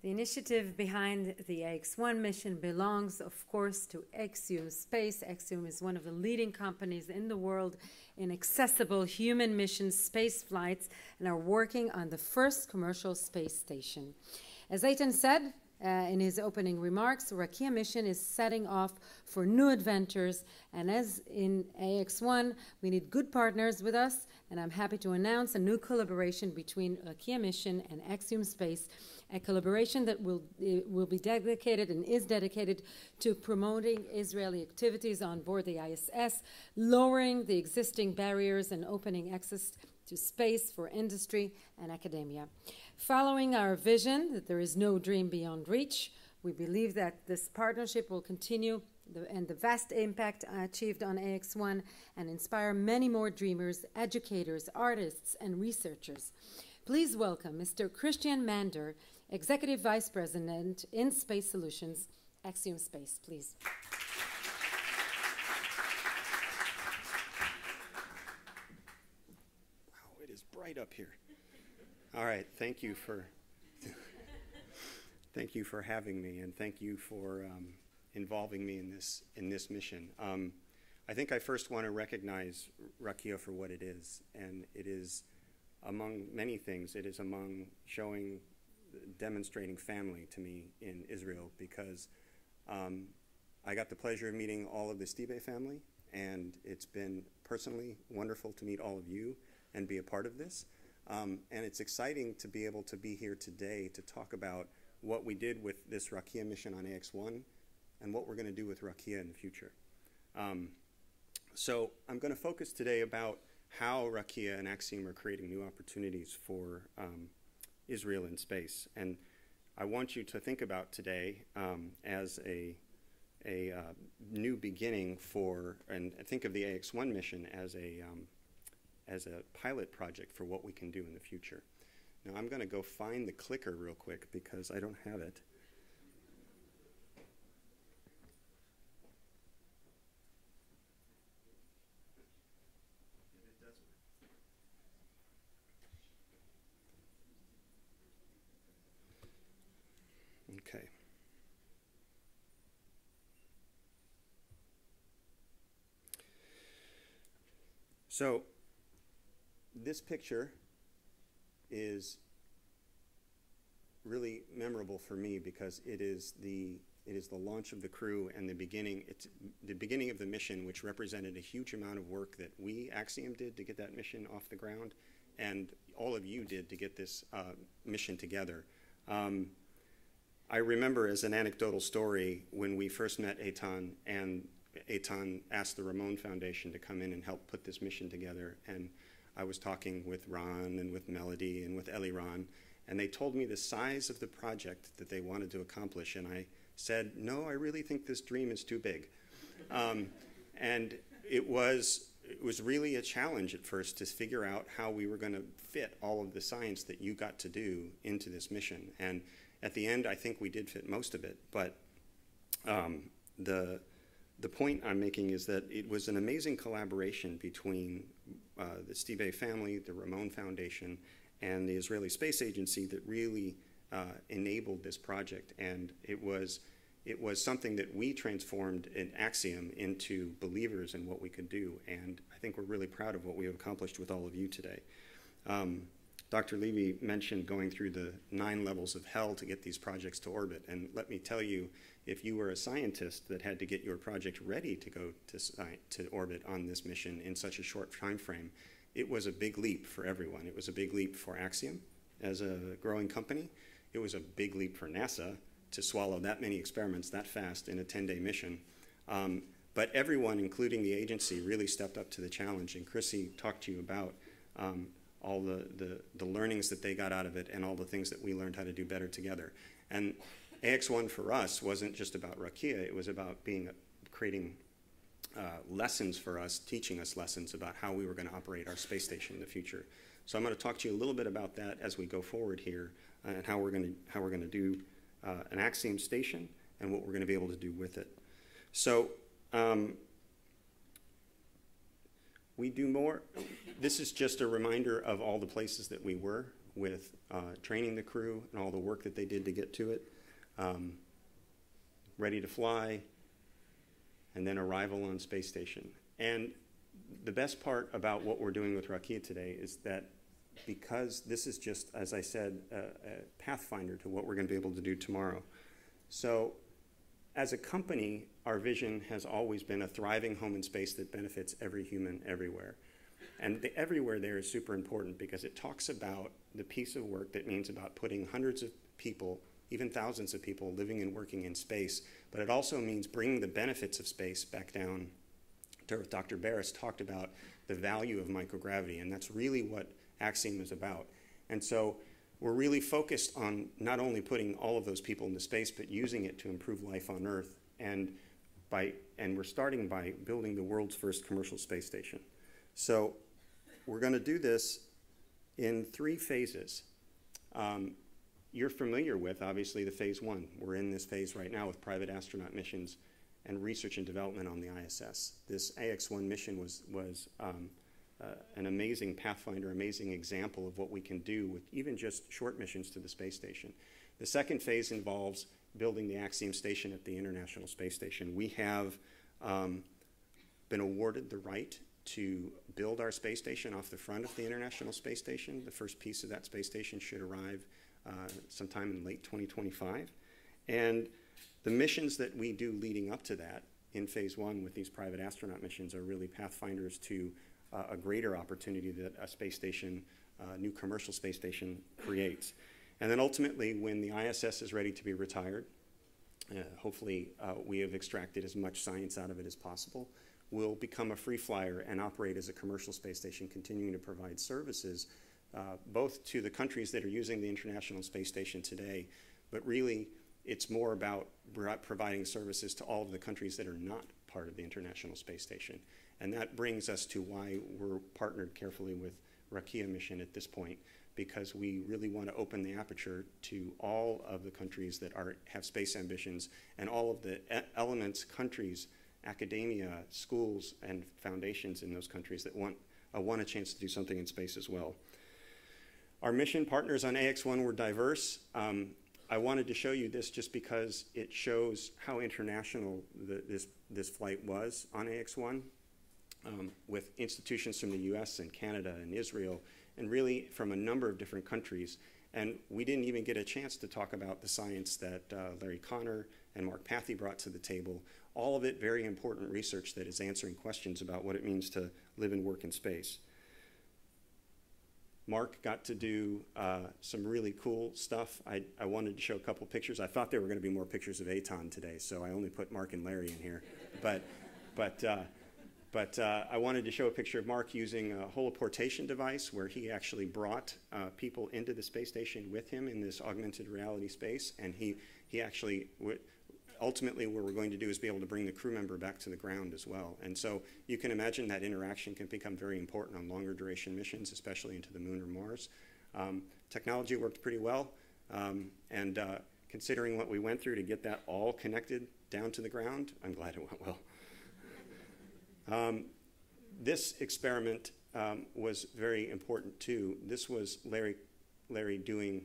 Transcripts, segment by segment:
The initiative behind the AX-1 mission belongs, of course, to Axiom Space. Axiom is one of the leading companies in the world in accessible human mission space flights and are working on the first commercial space station. As Eitan said in his opening remarks, Rakia Mission is setting off for new adventures, and as in AX-1, we need good partners with us, and I'm happy to announce a new collaboration between Rakia Mission and Axiom Space, a collaboration that will be dedicated and is dedicated to promoting Israeli activities on board the ISS, lowering the existing barriers and opening access to space for industry and academia. Following our vision that there is no dream beyond reach, we believe that this partnership will continue and the vast impact achieved on AX-1 and inspire many more dreamers, educators, artists, and researchers. Please welcome Mr. Chrisitan Maender, Executive Vice President in Space Solutions, Axiom Space, please. Wow, it is bright up here. All right, thank you for having me, and thank you for involving me in this mission. I think I first want to recognize Rakia for what it is, and it is, among many things, it is among demonstrating family to me in Israel, because I got the pleasure of meeting all of the Stibe family, and it's been personally wonderful to meet all of you and be a part of this. And it's exciting to be able to be here today to talk about what we did with this Rakia mission on AX-1 and what we're going to do with Rakia in the future. So I'm going to focus today about how Rakia and Axiom are creating new opportunities for Israel in space. And I want you to think about today as a new beginning and think of the AX-1 mission as a pilot project for what we can do in the future. Now I'm going to go find the clicker real quick because I don't have it. Okay. So this picture is really memorable for me because it is the launch of the crew and the beginning of the mission, which represented a huge amount of work that we, Axiom, did to get that mission off the ground, and all of you did to get this mission together. I remember, as an anecdotal story, when we first met Eitan, and Eitan asked the Ramon Foundation to come in and help put this mission together, and I was talking with Ron and with Melody and with Eliran, and they told me the size of the project that they wanted to accomplish, and I said, no, I really think this dream is too big. And it was really a challenge at first to figure out how we were going to fit all of the science that you got to do into this mission. And at the end, I think we did fit most of it, but the point I'm making is that it was an amazing collaboration between the Stibe family, the Ramon Foundation, and the Israeli Space Agency that really enabled this project. And it was something that we transformed in Axiom into believers in what we could do. And I think we're really proud of what we have accomplished with all of you today. Dr. Levy mentioned going through the 9 levels of hell to get these projects to orbit. And let me tell you, if you were a scientist that had to get your project ready to go to orbit on this mission in such a short time frame, it was a big leap for everyone. It was a big leap for Axiom as a growing company. It was a big leap for NASA to swallow that many experiments that fast in a 10-day mission. But everyone, including the agency, really stepped up to the challenge. And Chrissy talked to you about all the learnings that they got out of it and all the things that we learned how to do better together. And AX-1 for us wasn't just about Rakia. It was about creating lessons for us, teaching us lessons about how we were going to operate our space station in the future. So I'm going to talk to you a little bit about that as we go forward here, and how we're going to do an Axiom station and what we're going to be able to do with it. So we do more. This is just a reminder of all the places that we were. with training the crew and all the work that they did to get to it, ready to fly, and then arrival on space station. And the best part about what we're doing with Rakia today is that because this is just, as I said, a pathfinder to what we're going to be able to do tomorrow. So as a company, our vision has always been a thriving home in space that benefits every human everywhere. And the everywhere there is super important because it talks about the piece of work that means about putting hundreds of people, even thousands of people living and working in space, but it also means bringing the benefits of space back down to Earth. Dr. Barris talked about the value of microgravity, and that's really what Axiom is about. And so we're really focused on not only putting all of those people into space, but using it to improve life on Earth. And we're starting by building the world's first commercial space station. So we're going to do this in 3 phases. You're familiar with, obviously, the phase 1. We're in this phase right now with private astronaut missions and research and development on the ISS. This AX-1 mission was an amazing pathfinder, amazing example of what we can do with even just short missions to the space station. The second phase involves building the Axiom station at the International Space Station. We have been awarded the right to build our space station off the front of the International Space Station. The first piece of that space station should arrive sometime in late 2025. And the missions that we do leading up to that in phase 1 with these private astronaut missions are really pathfinders to a greater opportunity that a space station, new commercial space station creates. And then ultimately, when the ISS is ready to be retired, hopefully we have extracted as much science out of it as possible, we'll become a free flyer and operate as a commercial space station, continuing to provide services both to the countries that are using the International Space Station today, but really it's more about providing services to all of the countries that are not part of the International Space Station. And that brings us to why we're partnered carefully with Rakia Mission at this point, because we really want to open the aperture to all of the countries that have space ambitions and all of the elements, countries, academia, schools, and foundations in those countries that want a chance to do something in space as well. Our mission partners on AX-1 were diverse. I wanted to show you this just because it shows how international this flight was on AX-1 with institutions from the US and Canada and Israel, and really from a number of different countries. And we didn't even get a chance to talk about the science that Larry Connor and Mark Pathy brought to the table. All of it very important research that is answering questions about what it means to live and work in space. Mark got to do some really cool stuff. I wanted to show a couple pictures. I thought there were going to be more pictures of Eitan today, so I only put Mark and Larry in here. But I wanted to show a picture of Mark using a holoportation device where he actually brought people into the space station with him in this augmented reality space, and he actually ultimately what we're going to do is be able to bring the crew member back to the ground as well. And so you can imagine that interaction can become very important on longer duration missions, especially into the moon or Mars. Technology worked pretty well, and considering what we went through to get that all connected down to the ground, I'm glad it went well. This experiment was very important too. This was Larry doing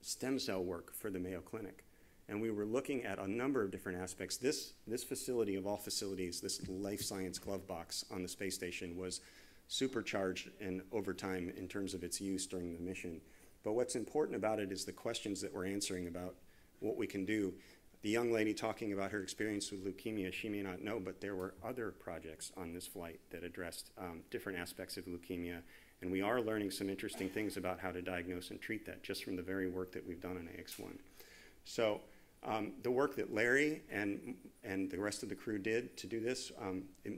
stem cell work for the Mayo Clinic. And we were looking at a number of different aspects. This facility of all facilities, this life science glove box on the space station was supercharged and over time in terms of its use during the mission. But what's important about it is the questions that we're answering about what we can do. The young lady talking about her experience with leukemia, she may not know, but there were other projects on this flight that addressed different aspects of leukemia. And we are learning some interesting things about how to diagnose and treat that just from the very work that we've done on AX-1. So the work that Larry and the rest of the crew did to do this,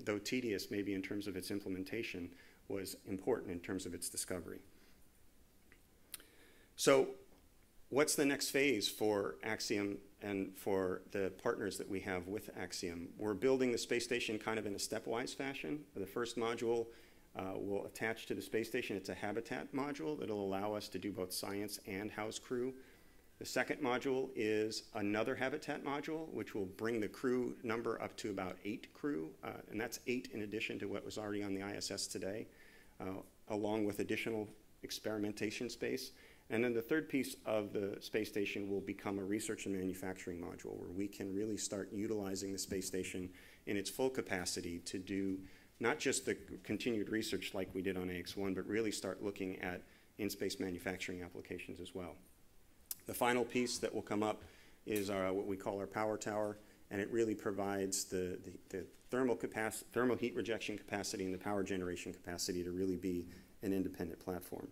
though tedious maybe in terms of its implementation, was important in terms of its discovery. So what's the next phase for Axiom and for the partners that we have with Axiom? We're building the space station kind of in a stepwise fashion. The first module will attach to the space station. It's a habitat module that'll allow us to do both science and house crew. The second module is another habitat module, which will bring the crew number up to about 8 crew, and that's 8 in addition to what was already on the ISS today, along with additional experimentation space. And then the third piece of the space station will become a research and manufacturing module where we can really start utilizing the space station in its full capacity to do not just the continued research like we did on AX-1, but really start looking at in-space manufacturing applications as well. The final piece that will come up is what we call our power tower, and it really provides the thermal heat rejection capacity and the power generation capacity to really be an independent platform.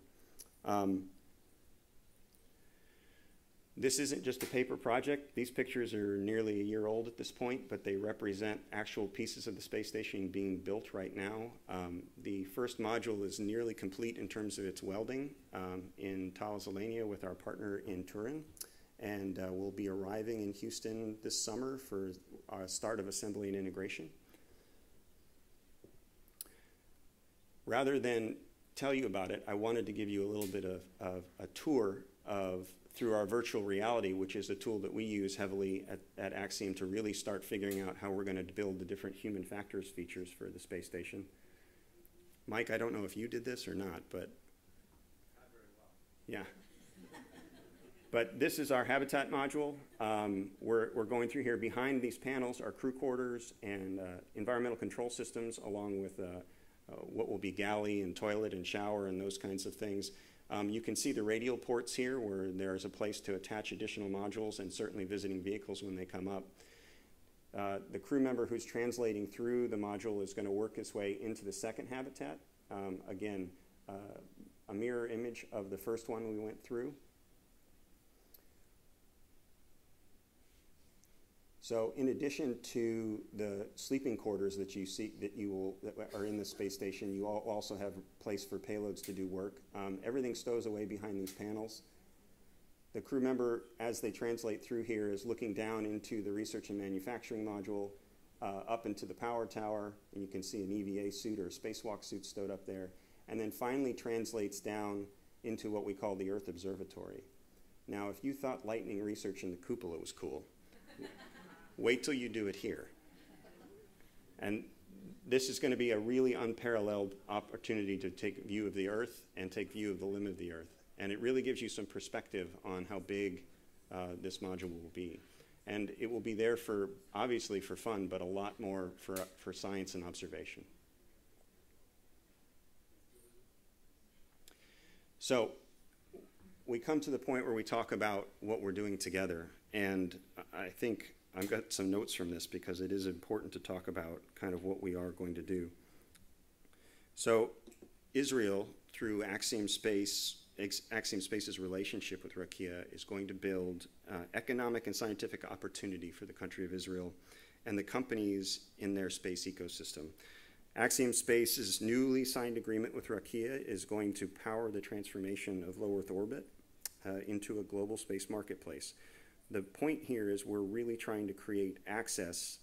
This isn't just a paper project. These pictures are nearly a year old at this point, but they represent actual pieces of the space station being built right now. The first module is nearly complete in terms of its welding in Thales Alenia with our partner in Turin, and we'll be arriving in Houston this summer for our start of assembly and integration. Rather than tell you about it, I wanted to give you a little bit of a tour through our virtual reality, which is a tool that we use heavily at Axiom to really start figuring out how we're going to build the different human factors features for the space station. Mike, I don't know if you did this or not, but not very well. Yeah. But this is our habitat module. We're going through here. Behind these panels are crew quarters and environmental control systems, along with what will be galley and toilet and shower and those kinds of things. You can see the radial ports here where there's a place to attach additional modules and certainly visiting vehicles when they come up. The crew member who's translating through the module is going to work his way into the second habitat. Again, a mirror image of the first one we went through. So in addition to the sleeping quarters that you see that are in the space station, you also have a place for payloads to do work. Everything stows away behind these panels. The crew member, as they translate through here, is looking down into the research and manufacturing module, up into the power tower, and you can see an EVA suit or a spacewalk suit stowed up there, and then finally translates down into what we call the Earth Observatory. Now, if you thought lightning research in the cupola was cool, wait till you do it here. And this is going to be a really unparalleled opportunity to take view of the Earth and take view of the limb of the Earth. And it really gives you some perspective on how big this module will be. And it will be there for, obviously for fun, but a lot more for science and observation. So we come to the point where we talk about what we're doing together. And I think I've got some notes from this because it is important to talk about kind of what we are going to do. So Israel, through Axiom Space's relationship with Rakia, is going to build economic and scientific opportunity for the country of Israel and the companies in their space ecosystem. Axiom Space's newly signed agreement with Rakia is going to power the transformation of low Earth orbit into a global space marketplace. The point here is we're really trying to create access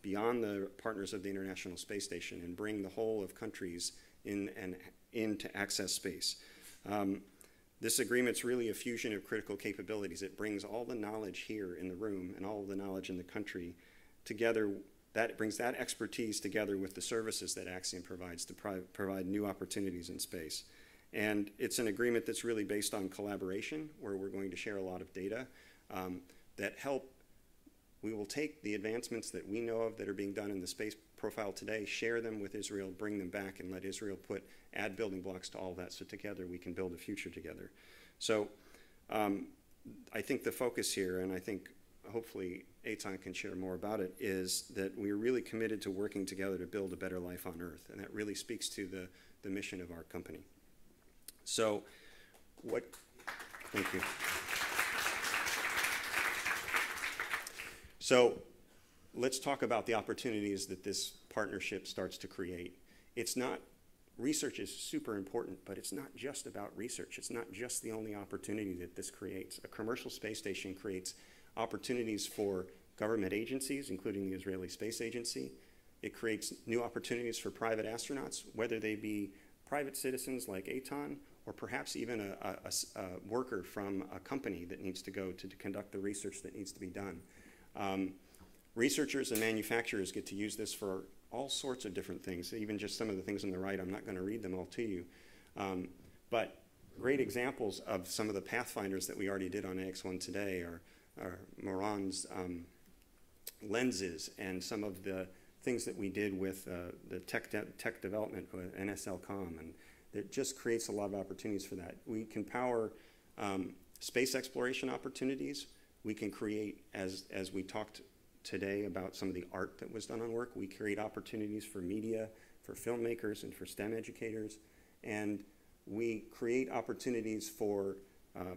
beyond the partners of the International Space Station and bring the whole of countries into access space. This agreement's really a fusion of critical capabilities. It brings all the knowledge here in the room and all of the knowledge in the country together. That brings that expertise together with the services that Axiom provides to provide new opportunities in space. And it's an agreement that's really based on collaboration, where we're going to share a lot of data that help. We will take the advancements that we know of that are being done in the space profile today, share them with Israel, bring them back, and let Israel add building blocks to all that so together we can build a future together. So I think the focus here, and I think hopefully Eitan can share more about it, is that we're really committed to working together to build a better life on Earth, and that really speaks to the mission of our company. So thank you. So let's talk about the opportunities that this partnership starts to create. Research is super important, but it's not just about research. It's not just the only opportunity that this creates. A commercial space station creates opportunities for government agencies, including the Israeli Space Agency. It creates new opportunities for private astronauts, whether they be private citizens like Eitan, or perhaps even a worker from a company that needs to go to conduct the research that needs to be done. Researchers and manufacturers get to use this for all sorts of different things, even just some of the things on the right. I'm not going to read them all to you. But great examples of some of the pathfinders that we already did on AX1 today are Moran's lenses and some of the things that we did with the tech development with NSLCom, and it just creates a lot of opportunities for that. We can power space exploration opportunities. We can create, as we talked today about some of the art that was done on work, we create opportunities for media, for filmmakers, and for STEM educators. And we create opportunities for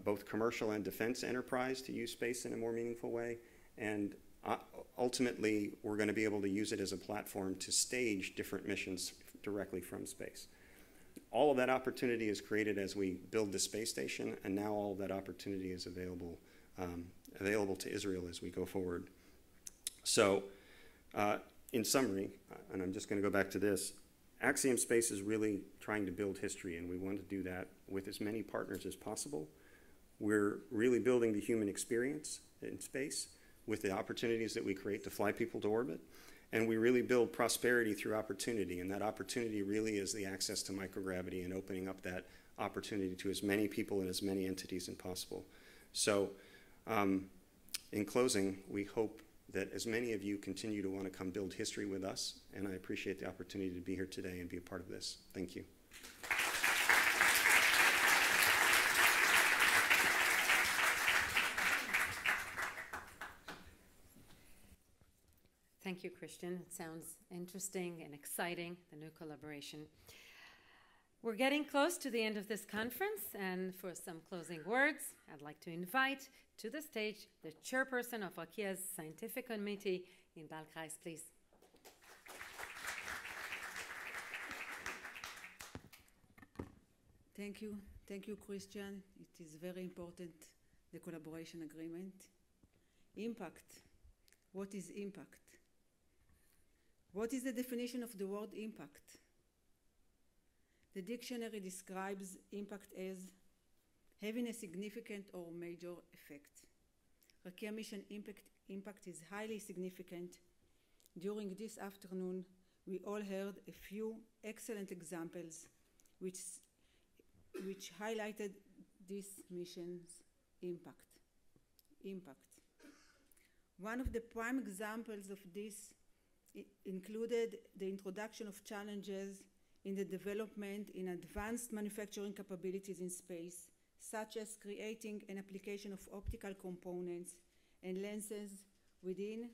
both commercial and defense enterprise to use space in a more meaningful way. And ultimately, we're going to be able to use it as a platform to stage different missions directly from space. All of that opportunity is created as we build the space station, and now all of that opportunity is available to Israel as we go forward. So, in summary, and I'm just going to go back to this, Axiom Space is really trying to build history, and we want to do that with as many partners as possible. We're really building the human experience in space with the opportunities that we create to fly people to orbit. And we really build prosperity through opportunity, and that opportunity really is the access to microgravity and opening up that opportunity to as many people and as many entities as possible. So, in closing, we hope that as many of you continue to want to come build history with us, and I appreciate the opportunity to be here today and be a part of this. Thank you. Thank you, Christian. It sounds interesting and exciting, the new collaboration. We're getting close to the end of this conference, and for some closing words, I'd like to invite to the stage the chairperson of Rakia's scientific committee, Inbal, Kreiss, please. Thank you. Thank you, Christian. It is very important, the collaboration agreement. Impact. What is impact? What is the definition of the word impact? The dictionary describes impact as having a significant or major effect. Rakia Mission impact is highly significant. During this afternoon, we all heard a few excellent examples which highlighted this mission's impact. One of the prime examples of this included the introduction of challenges in the development in advanced manufacturing capabilities in space, such as creating an application of optical components and lenses within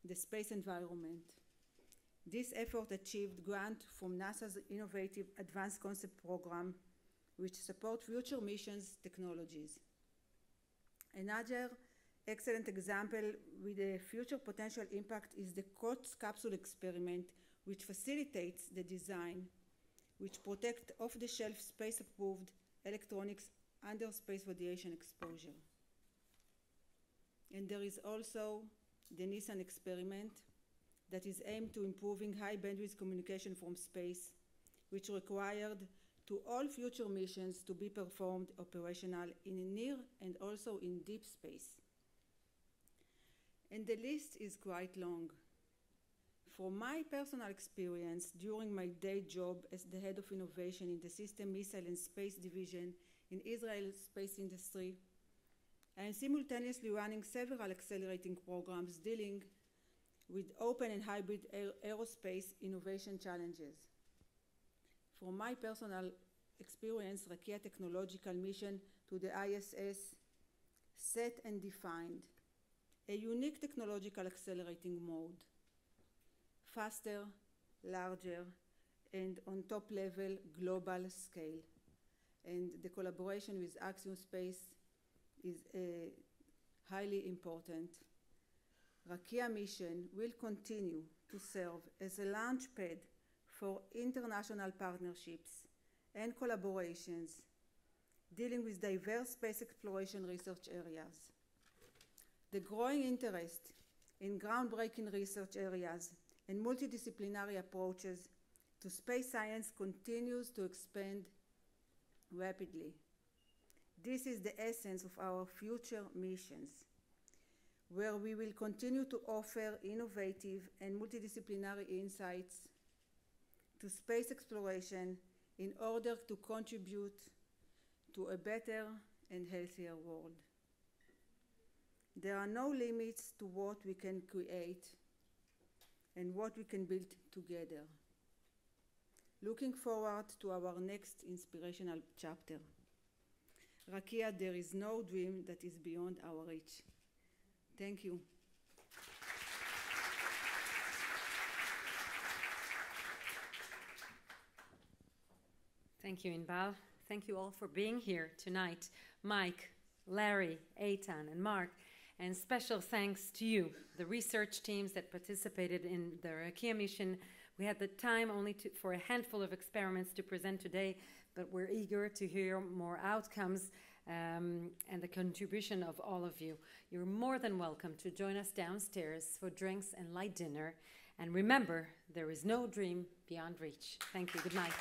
the space environment. This effort achieved grant from NASA's Innovative Advanced Concept Program, which support future missions technologies. Another excellent example with a future potential impact is the COTS capsule experiment, which facilitates the design, which protect off-the-shelf space-approved electronics under space radiation exposure. And there is also the Nissan experiment that is aimed to improving high bandwidth communication from space, which required to all future missions to be performed operational in near and also in deep space. And the list is quite long. From my personal experience during my day job as the head of innovation in the System, Missile and Space Division in Israel's space industry, I am simultaneously running several accelerating programs dealing with open and hybrid aerospace innovation challenges. From my personal experience, Rakia Technological Mission to the ISS set and defined a unique technological accelerating mode, faster, larger, and on top level global scale. And the collaboration with Axiom Space is highly important. Rakia Mission will continue to serve as a launchpad for international partnerships and collaborations dealing with diverse space exploration research areas. The growing interest in groundbreaking research areas and multidisciplinary approaches to space science continues to expand rapidly. This is the essence of our future missions, where we will continue to offer innovative and multidisciplinary insights to space exploration in order to contribute to a better and healthier world. There are no limits to what we can create and what we can build together. Looking forward to our next inspirational chapter. Rakia, there is no dream that is beyond our reach. Thank you. Thank you, Inbal. Thank you all for being here tonight. Mike, Larry, Eitan, and Mark. And special thanks to you, the research teams that participated in the Rakia Mission. We had the time only for a handful of experiments to present today, but we're eager to hear more outcomes and the contribution of all of you. You're more than welcome to join us downstairs for drinks and light dinner. And remember, there is no dream beyond reach. Thank you. Good night.